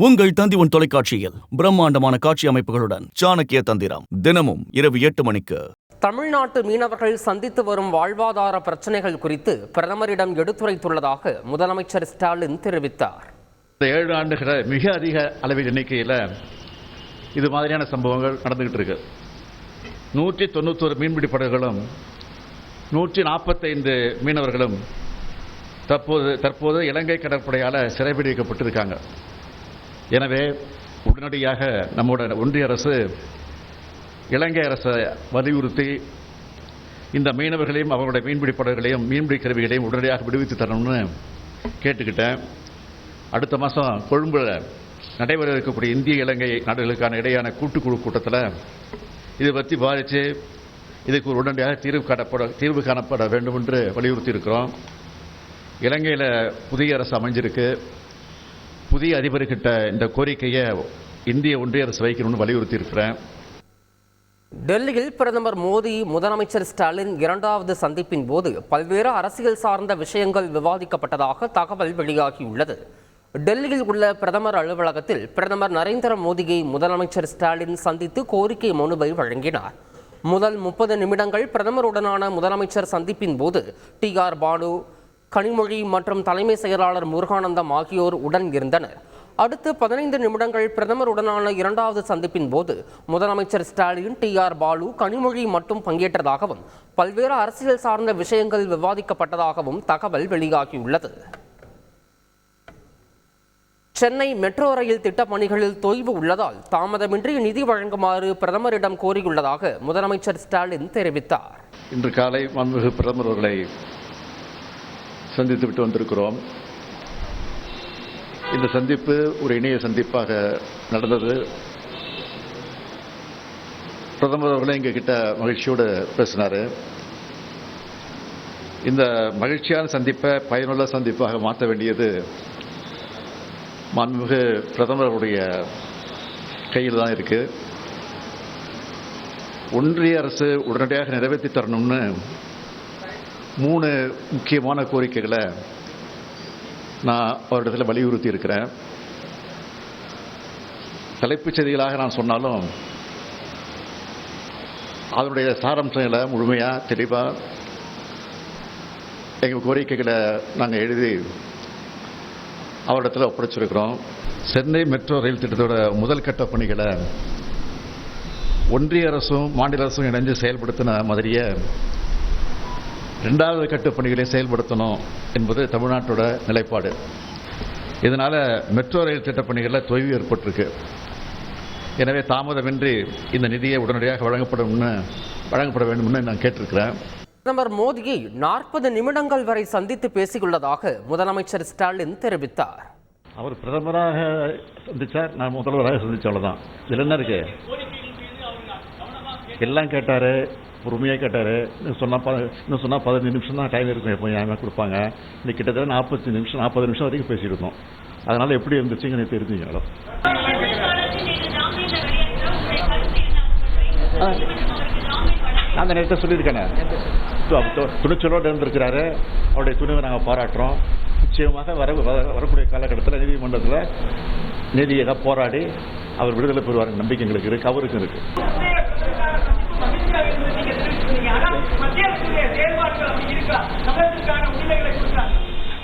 உங்கள் தந்தி தொலைக்காட்சியில் பிரம்மாண்டமான காட்சி அமைப்புகளுடன் சாணக்கிய தந்திரம் தினமும் இரவு 8 மணிக்கு. தமிழ்நாட்டு மீனவர்கள் சந்தித்து வரும் வாழ்வாதார பிரச்சனைகள் குறித்து பிரதமரிடம் எடுத்துரைத்துள்ளதாக முதலமைச்சர் ஸ்டாலின் தெரிவித்தார். 7 ஆண்டுகள மிக அதிக அளவில் எண்ணிக்கையில் இது மாதிரியான சம்பவங்கள் நடந்துகிட்டு இருக்கு. 191 மீன்பிடி படகுகளும் 145 மீனவர்களும் தற்போது இலங்கை கடற்படையால் சிறைபிடிக்கப்பட்டிருக்காங்க. எனவே உடனடியாக நம்முடைய ஒன்றிய அரசு இலங்கை அரசை வலியுறுத்தி இந்த மீனவர்களையும் அவர்களுடைய மீன்பிடி படகுகளையும் மீன்பிடி கருவிகளையும் உடனடியாக விடுவித்து தரணும்னு கேட்டுக்கிட்டேன். அடுத்த மாதம் கொழும்பில் நடைபெற இருக்கக்கூடிய இந்திய இலங்கை நாடுகளுக்கான இடையான கூட்டுக்குழு கூட்டத்தில் இதை பற்றி பாதித்து இதுக்கு ஒரு உடனடியாக தீர்வு காணப்பட வேண்டும் என்று வலியுறுத்தி இருக்கிறோம். இலங்கையில் புதிய அரசு அமைஞ்சிருக்கு. புதிய அதிபர்கிட்ட இந்த கோரிக்கையை இந்திய ஒன்றிய அரசு வைக்கணும்னு வலியுறுத்தி இருக்கிறேன். டெல்லியில் பிரதமர் மோடி முதலமைச்சர் ஸ்டாலின் 2வது சந்திப்பின் போது பல்வேறு அரசியல் சார்ந்த விஷயங்கள் விவாதிக்கப்பட்டதாக தகவல் வெளியாகியுள்ளது. டெல்லியில் உள்ள பிரதமர் அலுவலகத்தில் பிரதமர் நரேந்திர மோடியை முதலமைச்சர் ஸ்டாலின் சந்தித்து கோரிக்கை மனுவை வழங்கினார். முதல் 30 நிமிடங்கள் பிரதமருடனான முதலமைச்சர் சந்திப்பின் போது டி.ஆர். பாலு, கனிமொழி மற்றும் தலைமை செயலாளர் முருகானந்தம் ஆகியோர் உடன் இருந்தனர். அடுத்து 15 நிமிடங்கள் பிரதமருடனான 2வது சந்திப்பின் போது முதலமைச்சர் ஸ்டாலின், டி.ஆர். பாலு, கனிமொழி மட்டும் பங்கேற்றதாகவும் பல்வேறு அரசியல் சார்ந்த விஷயங்கள் விவாதிக்கப்பட்டதாகவும் தகவல் வெளியாகியுள்ளது. சென்னை மெட்ரோ ரயில் திட்டப் பணிகளில் தொய்வு உள்ளதால் தாமதமின்றி நிதி வழங்குமாறு பிரதமரிடம் கோரியுள்ளதாக முதலமைச்சர் ஸ்டாலின் தெரிவித்தார். இன்று காலை மாண்புமிகு பிரதமர் அவர்களை சந்தித்து விட்டு வந்திருக்கிறோம். இந்த சந்திப்பு ஒரு இணைய சந்திப்பாக நடந்தது. பிரதமர் அவர்களே எங்ககிட்ட மகிழ்ச்சியோடு பேசினார். இந்த மகிழ்ச்சியான சந்திப்பை பயனுள்ள சந்திப்பாக மாற்ற வேண்டியது மாண்புமிகு பிரதமருடைய கையில் தான் இருக்கு. ஒன்றிய அரசு உடனடியாக நிறைவேற்றி தரணும்னு 3 முக்கியமான கோரிக்கைகளை நான் அவரிடத்தில் வலியுறுத்தி இருக்கிறேன். தலைப்புச் செய்திகளாக நான் சொன்னாலும் அதனுடைய சாராம்சங்களை முழுமையாக தெளிவாக எங்கள் கோரிக்கைகளை நாங்கள் எழுதி அவரிடத்தில் ஒப்படைச்சிருக்கிறோம். சென்னை மெட்ரோ ரயில் திட்டத்தோட முதல் கட்ட பணிகளை ஒன்றிய அரசும் மாநில அரசும் இணைந்து செயல்படுத்தின மாதிரியே 2வது கட்ட பணிகளை செயல்படுத்தணும் என்பது தமிழ்நாட்டோட நிலைப்பாடு. இதனால் மெட்ரோ ரயில் திட்டப் பணிகளில் தொய்வு ஏற்பட்டிருக்கு. எனவே தாமதமின்றி இந்த நிதியை உடனடியாக வழங்கப்பட வேண்டும்னு நான் கேட்டிருக்கிறேன். பிரதமர் மோடியை 40 நிமிடங்கள் வரை சந்தித்து பேசியுள்ளதாக முதலமைச்சர் ஸ்டாலின் தெரிவித்தார். அவர் பிரதமராக சந்திச்சார், நான் முதல்வராக சந்திச்சவளதான். இதில் என்ன இருக்கு? எல்லாம் கேட்டார், பொறுமையாக கேட்டார். இன்னும் சொன்னால் 15 நிமிஷம் தான் டைம் இருக்கும். எப்போ நியாயமாக கொடுப்பாங்க. இன்னைக்கு கிட்டத்தட்ட 40 நிமிஷம் வரைக்கும் பேசியிருந்தோம். அதனால் எப்படி இருந்துச்சுங்க நீ தெரிஞ்சுங்க. அந்த நேரத்தை சொல்லியிருக்கேனே, துணிச்சலோடு இருந்திருக்கிறாரு. அவருடைய துணிவை நாங்கள் பாராட்டுறோம். நிச்சயமாக வரக்கூடிய காலகட்டத்தில் நீதிமன்றத்தில் நீதியை போராடி அவர் விடுதலை பெறுவார் நம்பிக்கை எங்களுக்கு இருக்கு, அவருக்கும் இருக்கு.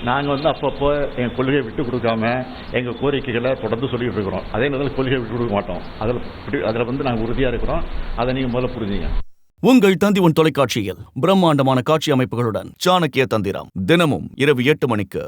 நாங்கள் அப்பப்போ எங்கள் கொள்கையை விட்டு கொடுக்காம எங்கள் கோரிக்கைகளை தொடர்ந்து சொல்லிட்டு இருக்கிறோம். அதே நேரத்தில் கொள்கையை விட்டு கொடுக்க மாட்டோம். அதில் நாங்கள் உறுதியாக இருக்கிறோம். அதை நீங்கள் முதல்ல புரிஞ்சுங்க. உங்கள் தந்தி தொலைக்காட்சியில் பிரம்மாண்டமான காட்சி அமைப்புகளுடன் சாணக்கிய தந்திரம் தினமும் இரவு 8 மணிக்கு.